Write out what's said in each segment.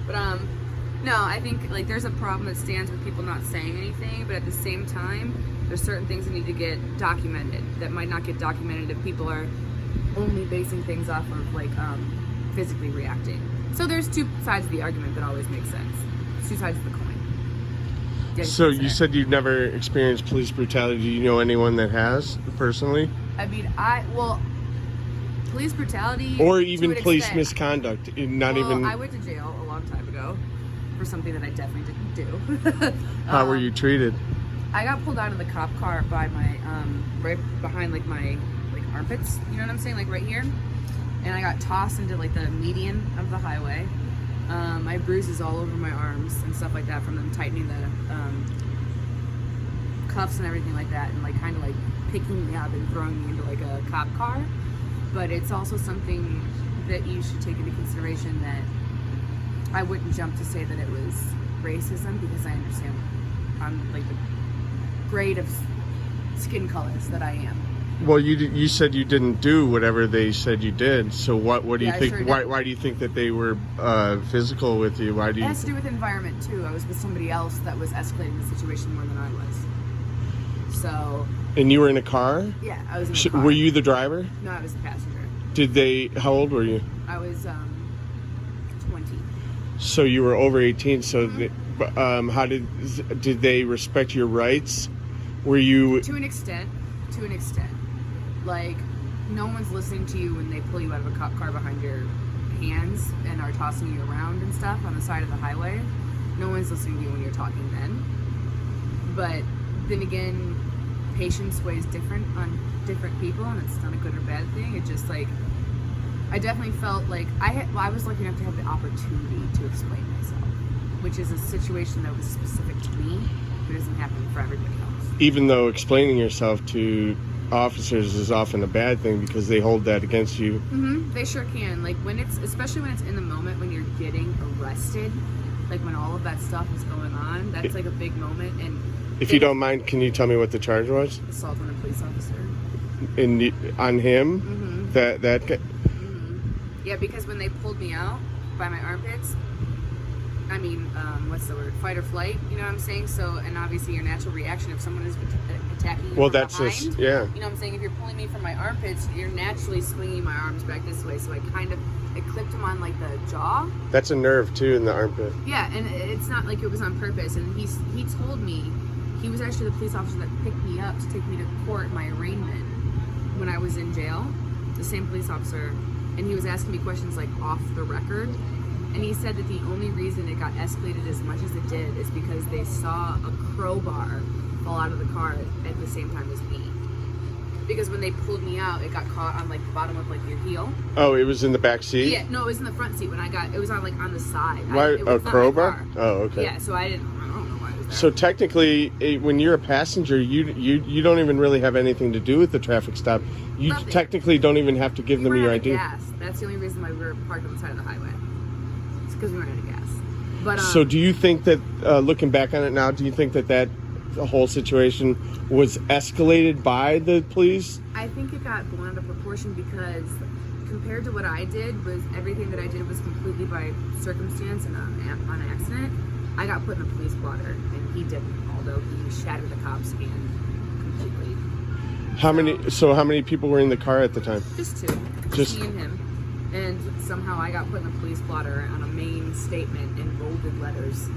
But no, I think like there's a problem that stands with people not saying anything, but at the same time, there's certain things that need to get documented that might not get documented if people are only basing things off of like physically reacting. So there's two sides of the argument that always make sense. It's two sides of the coin. So you said you've never experienced police brutality. Do you know anyone that has personally? I mean, police brutality, or even police extent. misconduct. I went to jail a long time ago for something that I definitely didn't do. How were you treated? I got pulled out of the cop car by my right behind like my armpits. You know what I'm saying? Like right here. And I got tossed into like the median of the highway. I have bruises all over my arms and stuff like that from them tightening the cuffs and everything like that, and like kind of like picking me up and throwing me into like a cop car. But it's also something that you should take into consideration, that I wouldn't jump to say that it was racism, because I understand I'm like the grade of skin colors that I am. Well, you said you didn't do whatever they said you did. So what do you think? Sure Why do you think that they were physical with you? Why do you? It has to do with environment too. I was with somebody else that was escalating the situation more than I was. So. And you were in a car? Yeah, I was in a car. Were you the driver? No, I was the passenger. Did they? How old were you? I was 20. So you were over 18. So Mm-hmm. how did they respect your rights? Were you? To an extent. Like, no one's listening to you when they pull you out of a cop car behind your hands and are tossing you around and stuff on the side of the highway. No one's listening to you when you're talking then. But then again, patience weighs different on different people, and it's not a good or bad thing. It just like, I definitely felt like I was lucky enough to have the opportunity to explain myself, which is a situation that was specific to me, but it doesn't happen for everybody else. Even though explaining yourself to officers is often a bad thing, because they hold that against you. Mm-hmm. They sure can. Like especially when it's in the moment when you're getting arrested, like when all of that stuff is going on, that's like a big moment. And if you don't mind, can you tell me what the charge was? Assault on a police officer. On him? Mm-hmm. That guy? Mm-hmm. Yeah, because when they pulled me out by my armpits, I mean, what's the word? Fight or flight, you know what I'm saying? So, and obviously your natural reaction if someone is attacking you from that's behind, just, yeah. You know what I'm saying? If you're pulling me from my armpits, you're naturally swinging my arms back this way. So it clipped him on like the jaw. That's a nerve too in the armpit. Yeah, and it's not like it was on purpose. And he told me, he was actually the police officer that picked me up to take me to court, my arraignment, when I was in jail. The same police officer. And he was asking me questions like off the record. And he said that the only reason it got escalated as much as it did is because they saw a crowbar fall out of the car at the same time as me. Because when they pulled me out, it got caught on like the bottom of like your heel. Oh, it was in the back seat? Yeah, no, it was in the front seat when it was on like on the side. Why, a crowbar? Oh, okay. Yeah, so I don't know why it was there. So technically, when you're a passenger, you don't even really have anything to do with the traffic stop. You Nothing. Technically don't even have to give them your ID. Gas. That's the only reason why we were parked on the side of the highway. It's because we ran out of gas. But so do you think that, looking back on it now, do you think that the whole situation was escalated by the police? I think it got blown out of proportion because compared to what I did, was everything that I did was completely by circumstance and on accident. I got put in a police blotter, and he didn't, although he shattered the cop's hand completely. How many people were in the car at the time? Just two. Just me and him. And somehow I got put in a police blotter on a main statement in bolded letters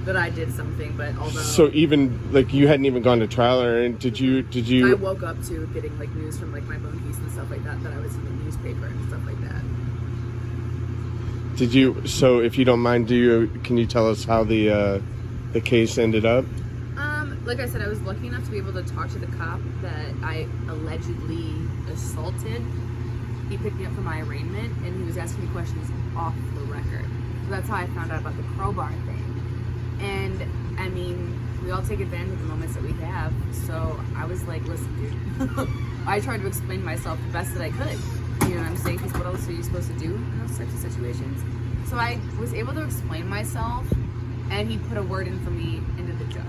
that I did something, but although... So even, like, you hadn't even gone to trial, or did you... I woke up to getting, like, news from, like, my monkeys and stuff like that I was in the newspaper and stuff like that. Did you... So, if you don't mind, can you tell us how the case ended up? Like I said, I was lucky enough to be able to talk to the cop that I allegedly assaulted. He picked me up for my arraignment, and he was asking me questions off the record. So that's how I found out about the crowbar thing. And, I mean, we all take advantage of the moments that we have. So I was like, listen, dude. I tried to explain myself the best that I could. You know what I'm saying? Because what else are you supposed to do in those types of situations? So I was able to explain myself, and he put a word in for me into the judge.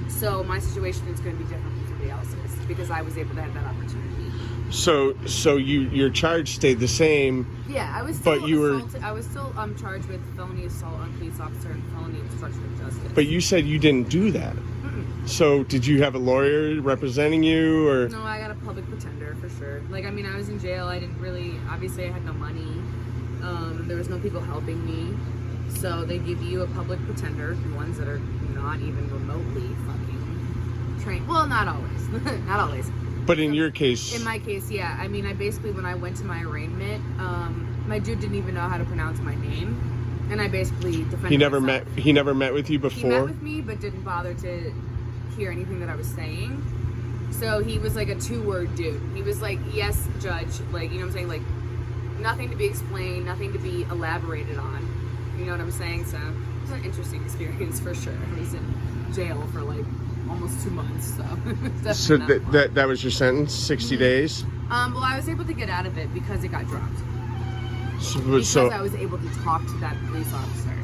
So my situation is going to be different from somebody else's because I was able to have that opportunity. So your charge stayed the same. Yeah, I was still But you were- assaulted. I was still charged with felony assault on police officer and felony obstruction of justice. But you said you didn't do that. So did you have a lawyer representing you, or? No, I got a public pretender for sure. Like, I mean, I was in jail. I didn't really, obviously I had no money. There was no people helping me. So they give you a public pretender, the ones that are not even remotely fucking trained. Well, not always. Not always. But in your case. In my case, yeah. I mean, I basically, when I went to my arraignment, my dude didn't even know how to pronounce my name. And I basically defended He never myself. met with you before? He met with me, but didn't bother to hear anything that I was saying. So he was like a 2-word dude. He was like, yes, judge. Like, you know what I'm saying? Like, nothing to be explained, nothing to be elaborated on. You know what I'm saying? So it was an interesting experience for sure. I was in jail for like almost 2 months. So, So definitely that was your sentence, 60 days? well, I was able to get out of it because it got dropped. So Because I was able to talk to that police officer.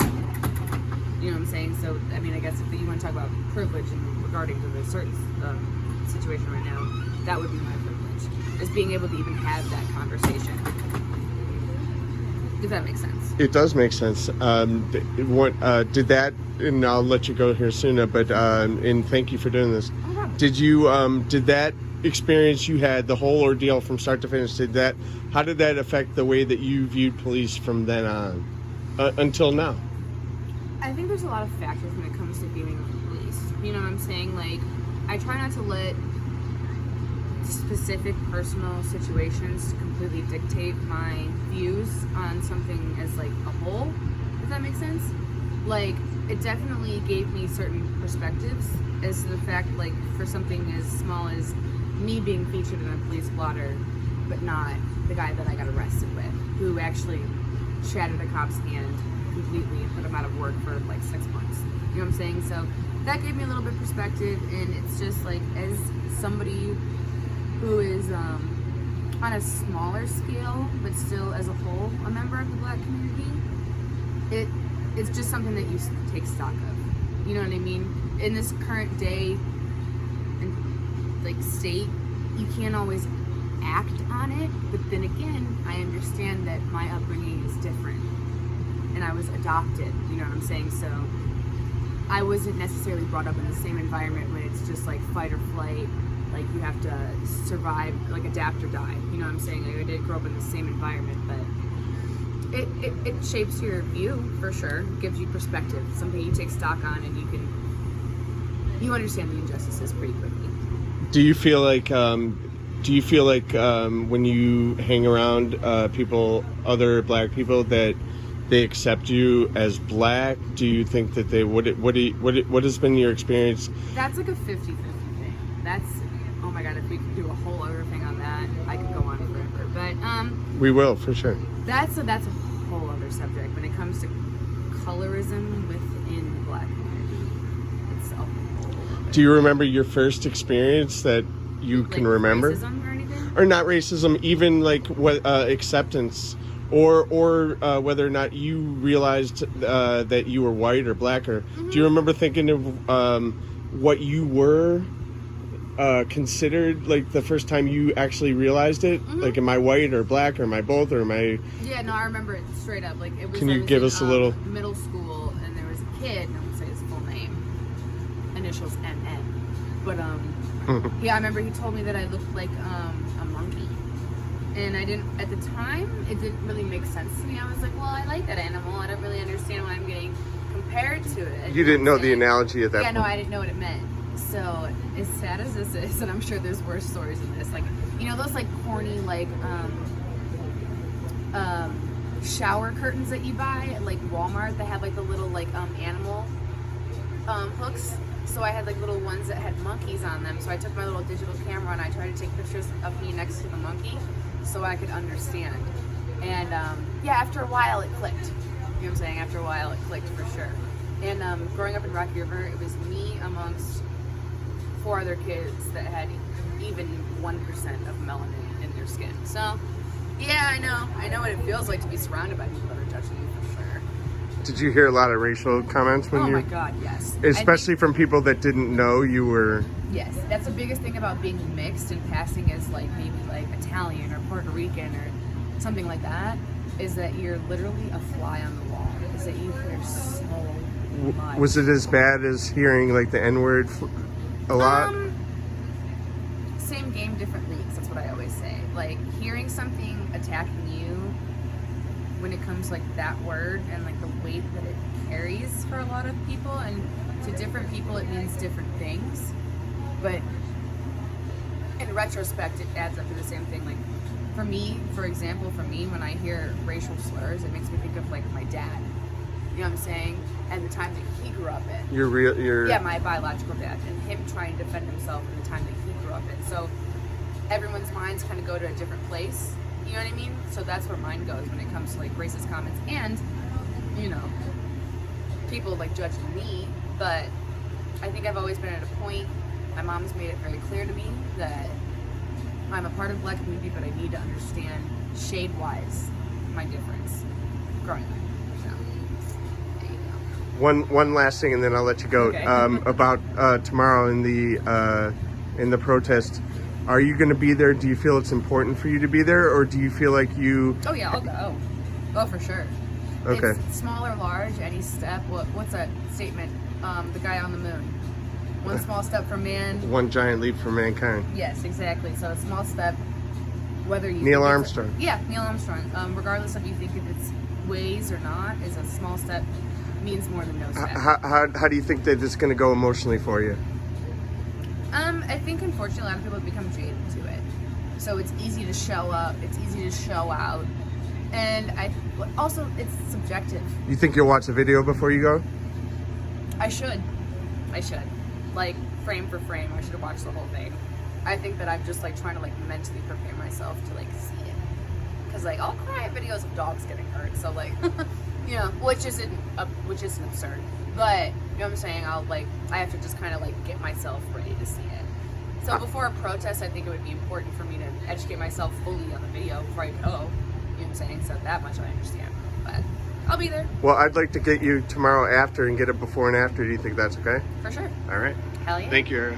You know what I'm saying? So, I mean, I guess if you want to talk about privilege and regarding to the certain situation right now, that would be my privilege, is being able to even have that conversation. If that makes sense. It does make sense. Did that, and I'll let you go here soon, but and thank you for doing this. No problem. Did that experience you had, the whole ordeal from start to finish, how did that affect the way that you viewed police from then on until now? I think there's a lot of factors when it comes to viewing police. You know what I'm saying? Like, I try not to let specific personal situations completely dictate my views on something as like a whole, if that makes sense. Like, it definitely gave me certain perspectives as to the fact, like, for something as small as me being featured in a police blotter, but not the guy that I got arrested with, who actually shattered a cop's hand completely and put him out of work for like 6 months. You know what I'm saying? So that gave me a little bit of perspective, and it's just like, as somebody who is on a smaller scale, but still as a whole a member of the Black community, it's just something that you take stock of. You know what I mean? In this current day and like state, you can't always act on it, but then again, I understand that my upbringing is different, and I was adopted. You know what I'm saying? So I wasn't necessarily brought up in the same environment when it's just like fight or flight. Like, you have to survive, like adapt or die. You know what I'm saying? Like, I didn't grow up in the same environment, but it shapes your view for sure. It gives you perspective, something you take stock on, and you understand the injustices pretty quickly. Do you feel like when you hang around other Black people, that they accept you as Black? Do you think that they what has been your experience? That's like a 50-50 thing. That's, oh my God, if we could do a whole other thing on that, I could go on forever. But we will, for sure. That's a whole other subject when it comes to colorism within the Black community. It's a whole other. Do you remember your first experience that you can like remember? Racism or anything? Or not racism, even like what acceptance, or whether or not you realized that you were white or Black, or do you remember thinking of what you were considered, like the first time you actually realized it? Like, am I white or Black, or am I both, or am I? Yeah, no, I remember it straight up. Like, it was. Can you I was give in, us a little? Middle school, and there was a kid. I won't say his full name. Initials NN. But yeah, I remember he told me that I looked like a monkey, and I didn't at the time. It didn't really make sense to me. I was like, well, I like that animal. I don't really understand why I'm getting compared to it. You didn't know the analogy at that point. Yeah, no, I didn't know what it meant. So, as sad as this is, and I'm sure there's worse stories than this, like, you know, those like corny like shower curtains that you buy at like Walmart that have like the little like animal hooks. So I had like little ones that had monkeys on them. So I took my little digital camera and I tried to take pictures of me next to the monkey so I could understand. And yeah, after a while it clicked. You know what I'm saying? After a while it clicked for sure. And growing up in Rocky River, it was me amongst 4 other kids that had even 1% of melanin in their skin. So yeah, I know what it feels like to be surrounded by people that are judging you for sure. Did you hear a lot of racial comments when Oh you? my God, yes. Especially from people that didn't know you were. Yes, that's the biggest thing about being mixed and passing as like maybe like Italian or Puerto Rican or something like that, is that you're literally a fly on the wall. Is that you hear so much. Was it as bad as hearing like the N-word a lot? Same game, different leagues. That's what I always say. Like hearing something attacking you when it comes like that word and like the weight that it carries for a lot of people, and to different people it means different things. But in retrospect, it adds up to the same thing. Like for me, for example, when I hear racial slurs, it makes me think of like my dad. You know what I'm saying? And the time that he grew up in. Your my biological dad, and him trying to defend himself in the time that he grew up in. So everyone's minds kind of go to a different place. You know what I mean? So that's where mine goes when it comes to like racist comments, and you know, people like judging me. But I think I've always been at a point. My mom's made it very clear to me that I'm a part of the Black community, but I need to understand shade-wise my difference growing up. So, there you go. One last thing, and then I'll let you go. Okay. About tomorrow in the protest, are you going to be there? Do you feel it's important for you to be there, or do you feel like you? Oh yeah, I'll go. Oh, for sure. Okay. It's small or large, any step. What's that statement? The guy on the moon. One small step for man. One giant leap for mankind. Yes, exactly. So a small step, whether you Neil think Armstrong. Yeah, Neil Armstrong. Regardless of you think if it's ways or not, is a small step means more than no step. How do you think that it's going to go emotionally for you? I think unfortunately a lot of people have become jaded to it. So it's easy to show up. It's easy to show out, and also it's subjective. You think you'll watch the video before you go? I should. Like, frame for frame, I should have watched the whole thing. I think that I'm just, like, trying to, like, mentally prepare myself to, like, see it. Because, like, I'll cry at videos of dogs getting hurt, so, like, you know, which isn't absurd. But, you know what I'm saying? I have to just kind of, like, get myself ready to see it. So before a protest, I think it would be important for me to educate myself fully on the video before I go. You know what I'm saying? So that much I understand. But I'll be there. Well, I'd like to get you tomorrow after and get it before and after. Do you think that's okay? For sure. All right. Hell yeah. Thank you, Era.